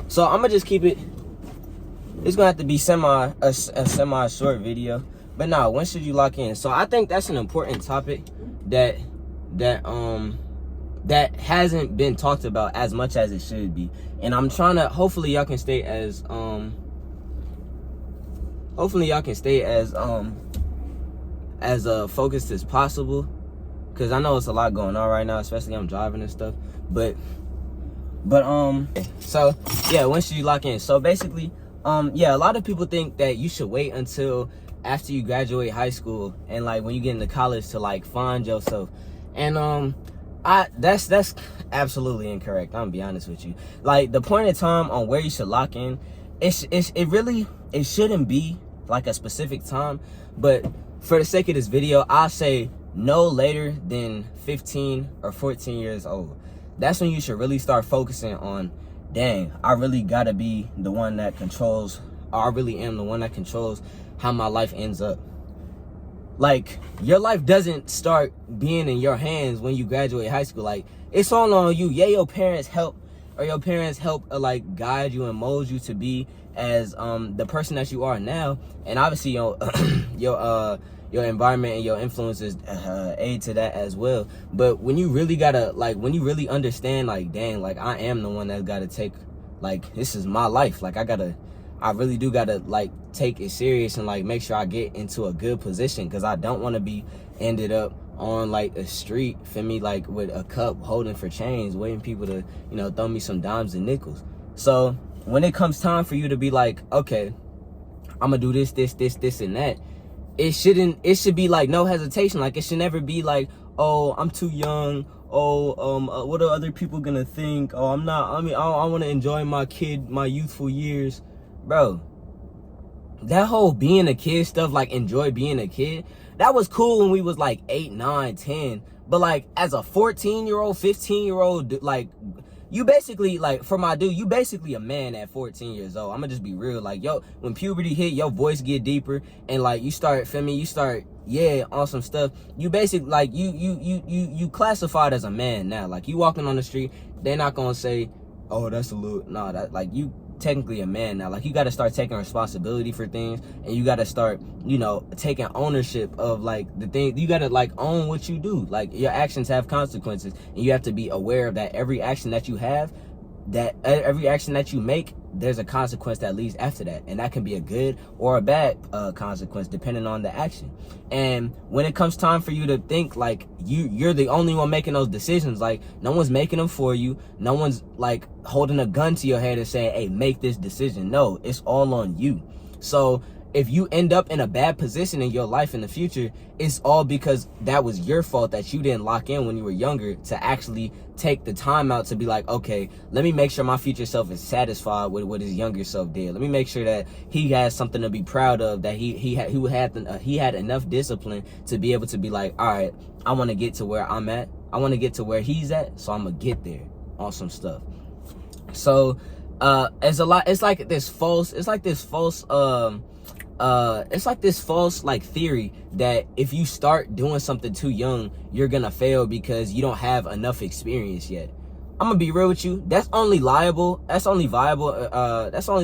So I'm gonna just keep it. It's gonna have to be a semi short video. But nah, when should you lock in? So I think that's an important topic that hasn't been talked about as much as it should be. And I'm trying to, hopefully y'all can stay as focused as possible, because I know it's a lot going on right now, especially I'm driving and stuff. But so yeah, when should you lock in? So basically, yeah, a lot of people think that you should wait until after you graduate high school and like when you get into college to like find yourself. And that's absolutely incorrect. I'm gonna be honest with you. Like, the point of time on where you should lock in, it shouldn't be like a specific time, but for the sake of this video, I'll say no later than 15 or 14 years old. That's when you should really start focusing on, dang, I really gotta be the one that controls, or I really am the one that controls how my life ends up. Like, your life doesn't start being in your hands when you graduate high school. Like, it's all on you. Yeah, your parents help like guide you and mold you to be as the person that you are now. And obviously your environment and your influences aid to that as well. But when you really gotta, like, when you really understand, like, dang, like, I am the one that's gotta take, like, this is my life. Like, I really do gotta like take it serious and like make sure I get into a good position, because I don't want to be ended up on like a street, feel me, like with a cup holding for change, waiting people to, you know, throw me some dimes and nickels. So when it comes time for you to be like, okay, I'm gonna do this and that, it should be like no hesitation. Like, it should never be like, oh, I'm too young, what are other people gonna think, oh, I want to enjoy my youthful years. Bro, that whole being a kid stuff, like enjoy being a kid, that was cool when we was like 8, 9, 10. But like as a 14-year-old, 15-year-old, like you basically, like for my dude, you basically a man at 14 years old. I'm gonna just be real. Like, yo, when puberty hit, your voice get deeper and like you start, feel me, you start, yeah, on some stuff. You basically like you classified as a man now. Like, you walking on the street, they're not gonna say, oh, that's a little, nah, that, like, you technically a man now. Like, you got to start taking responsibility for things, and you got to start, you know, taking ownership of like the thing. You got to like own what you do. Like, your actions have consequences, and you have to be aware of that. Every action that you make, there's a consequence that leads after that, and that can be a good or a bad consequence depending on the action. And when it comes time for you to think, like, you're the only one making those decisions. Like, no one's making them for you. No one's like holding a gun to your head and saying, hey, make this decision. No, it's all on you. So if you end up in a bad position in your life in the future, it's all because that was your fault, that you didn't lock in when you were younger to actually take the time out to be like, okay, let me make sure my future self is satisfied with what his younger self did. Let me make sure that he has something to be proud of, that he had enough discipline to be able to be like, all right, I want to get to where I'm at. I want to get to where he's at, so I'm gonna get there on some stuff. So it's like this false like theory that if you start doing something too young, you're gonna fail because you don't have enough experience yet. I'm gonna be real with you. That's only viable. That's only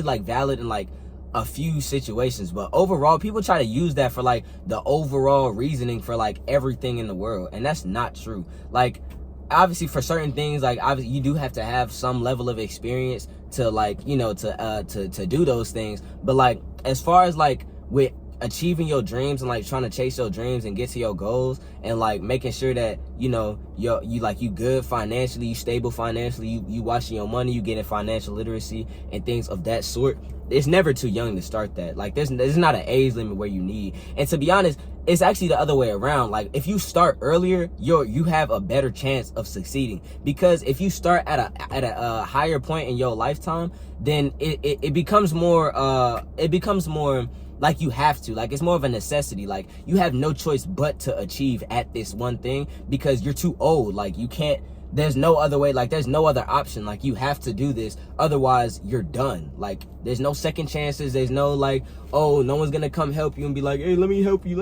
like valid in like a few situations. But overall, people try to use that for like the overall reasoning for like everything in the world. And that's not true. Like, obviously for certain things, like obviously you do have to have some level of experience to like, you know, to do those things. But like, as far as like with achieving your dreams and like trying to chase your dreams and get to your goals, and like making sure that, you know, you good financially, you stable financially, you watching your money, you getting financial literacy and things of that sort, it's never too young to start that. Like, there's not an age limit where you need. And to be honest, it's actually the other way around. Like, if you start earlier, you have a better chance of succeeding, because if you start at a higher point in your lifetime, then it becomes more like you have to, like it's more of a necessity. Like, you have no choice but to achieve at this one thing, because you're too old. Like, you can't, there's no other way, like there's no other option. Like, you have to do this, otherwise you're done. Like, there's no second chances. There's no like, oh, no one's gonna come help you and be like, hey, let me help you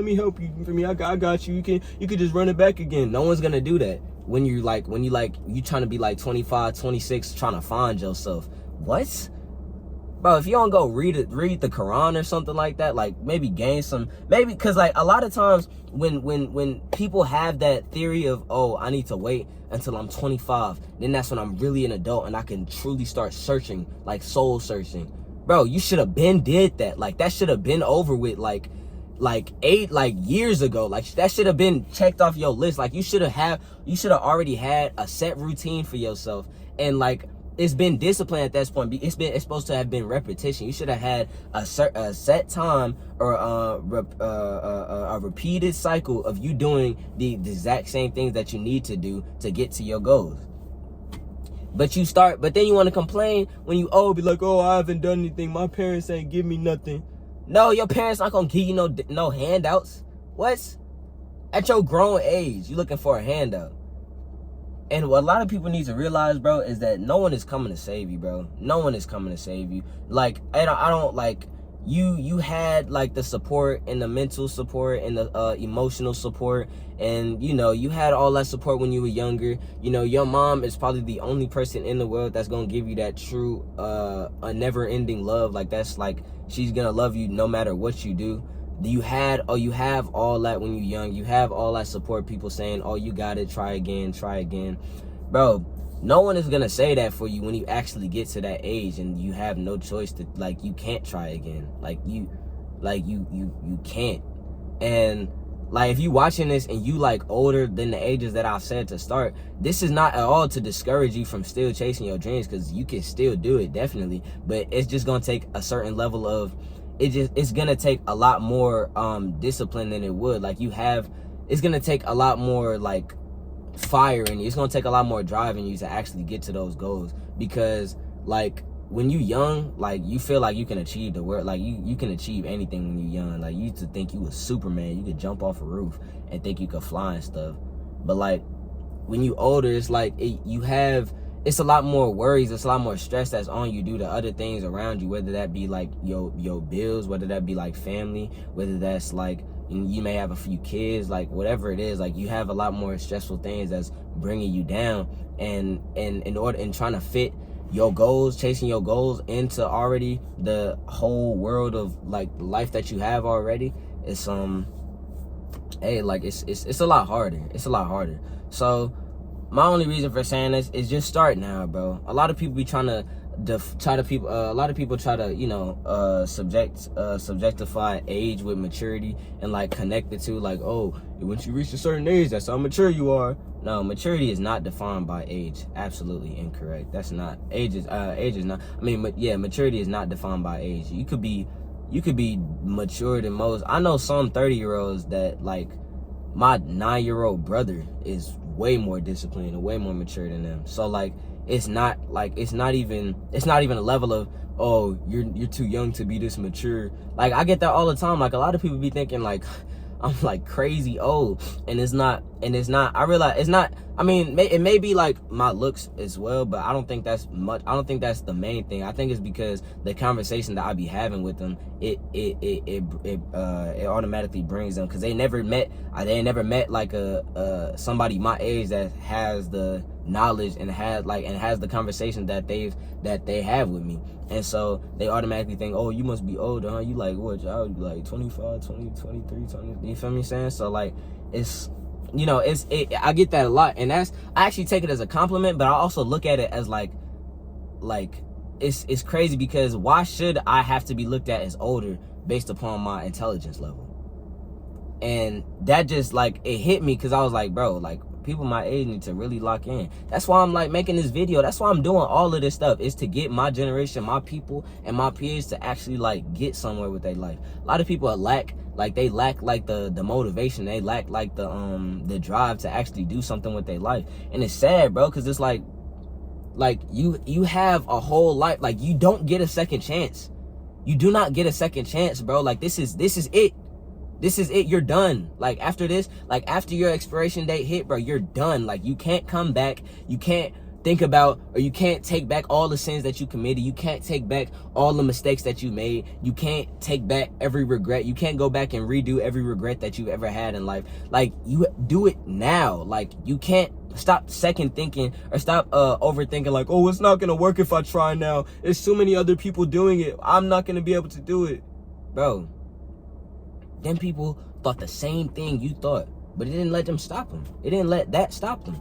for me, I got you, you can just run it back again. No one's gonna do that when you trying to be like 25, 26, trying to find yourself. What? bro, if you don't go read the Quran or something like that, like maybe gain some, maybe, because like a lot of times when people have that theory of, oh, I need to wait until I'm 25, then that's when I'm really an adult and I can truly start searching, like soul searching. Bro, you should have been did that. Like that should have been over with like 8 years ago. Like that should have been checked off your list. Like you should have already had a set routine for yourself, and like it's been discipline at that point. It's supposed to have been repetition. You should have had a set time or a repeated cycle of you doing the exact same things that you need to do to get to your goals. But then you want to complain when you be like, oh, I haven't done anything. My parents ain't give me nothing. No, your parents not gonna give you no handouts. What? At your grown age, you looking for a handout. And what a lot of people need to realize, bro, is that no one is coming to save you, bro. No one is coming to save you. Like, I don't like, you had like the support and the mental support and the emotional support, and you had all that support when you were younger. Your mom is probably the only person in the world that's gonna give you that true a never-ending love. Like that's like, she's gonna love you no matter what you do. You have all that when you're young. You have all that support, people saying, oh, you got it, try again. Bro, no one is gonna say that for you when you actually get to that age and you have no choice to, like, you can't try again. You can't. And like, if you watching this and you like older than the ages that I've said to start, this is not at all to discourage you from still chasing your dreams, because you can still do it, definitely. But it's just gonna take a certain level of, it's gonna take a lot more discipline than it would. Like it's gonna take a lot more like fire in you. It's gonna take a lot more drive in you to actually get to those goals, because like when you young, like you feel like you can achieve the world. Like you can achieve anything when you're young. Like you used to think you was Superman. You could jump off a roof and think you could fly and stuff. But like when you older, it's like it's a lot more worries, it's a lot more stress that's on you due to other things around you, whether that be like your bills, whether that be like family, whether that's like you may have a few kids, like whatever it is. Like you have a lot more stressful things that's bringing you down, and trying to fit your goals, chasing your goals into already the whole world of like life that you have already. It's it's a lot harder. It's a lot harder. So my only reason for saying this is just start now, bro. A lot of people be trying to a lot of people try to subjectify age with maturity and like connect the two, like, oh, once you reach a certain age, that's how mature you are. No, maturity is not defined by age. Absolutely incorrect. That's not age is not. I mean, maturity is not defined by age. You could be mature than most. I know some 30-year-olds that, like, my 9-year-old brother is way more disciplined and way more mature than them. So like it's not even a level of, oh, you're too young to be this mature. Like I get that all the time. Like a lot of people be thinking like I'm like crazy old, and it's not. I realize it's not. I mean, it may be like my looks as well, but I don't think that's much. I don't think that's the main thing. I think it's because the conversation that I be having with them, it automatically brings them, because they never met like a somebody my age that has the knowledge and has the conversation that they have with me. And so they automatically think, oh, you must be older, huh? You like, what, y'all like 25, 20, 23, 20, you feel me saying? So like, it's, I get that a lot, and I actually take it as a compliment, but I also look at it as like it's crazy, because why should I have to be looked at as older based upon my intelligence level? And that just like, it hit me, because I was like, bro, like people my age need to really lock in. That's why I'm like making this video. That's why I'm doing all of this stuff, is to get my generation, my people and my peers to actually like get somewhere with their life. A lot of people lack the motivation. They lack like the drive to actually do something with their life. And it's sad, bro, because it's like you have a whole life. Like you don't get a second chance. You do not get a second chance, bro. Like this is it. This is it. You're done. Like after this, like after your expiration date hit, bro, you're done. Like you can't come back. You can't think about, or you can't take back all the sins that you committed. You can't take back all the mistakes that you made. You can't take back every regret. You can't go back and redo every regret that you've ever had in life. Like, you do it now. Like, you can't stop second thinking or stop overthinking, like, oh, it's not gonna work if I try now. There's too many other people doing it. I'm not gonna be able to do it. Bro, them people thought the same thing you thought, but it didn't let them stop them. It didn't let that stop them.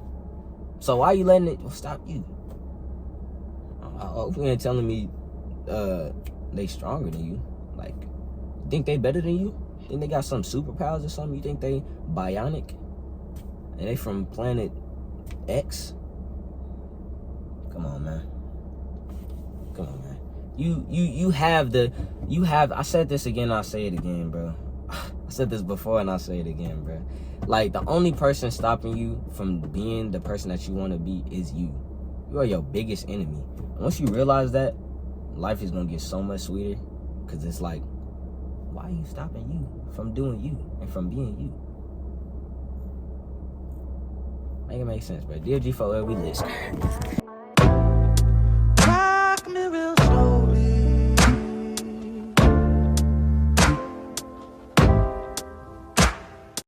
So why are you letting it stop you? I hope you ain't telling me they stronger than you. Like, you think they better than you? Think they got some superpowers or something? You think they bionic? And they from planet X? Come on, man. Come on, man. You have, I said this again, I'll say it again, bro. I said this before and I'll say it again, bro. Like, the only person stopping you from being the person that you want to be is you. You are your biggest enemy. And once you realize that, life is going to get so much sweeter. Because it's like, why are you stopping you from doing you and from being you? Make it make sense, bro. DLG4L, we lit.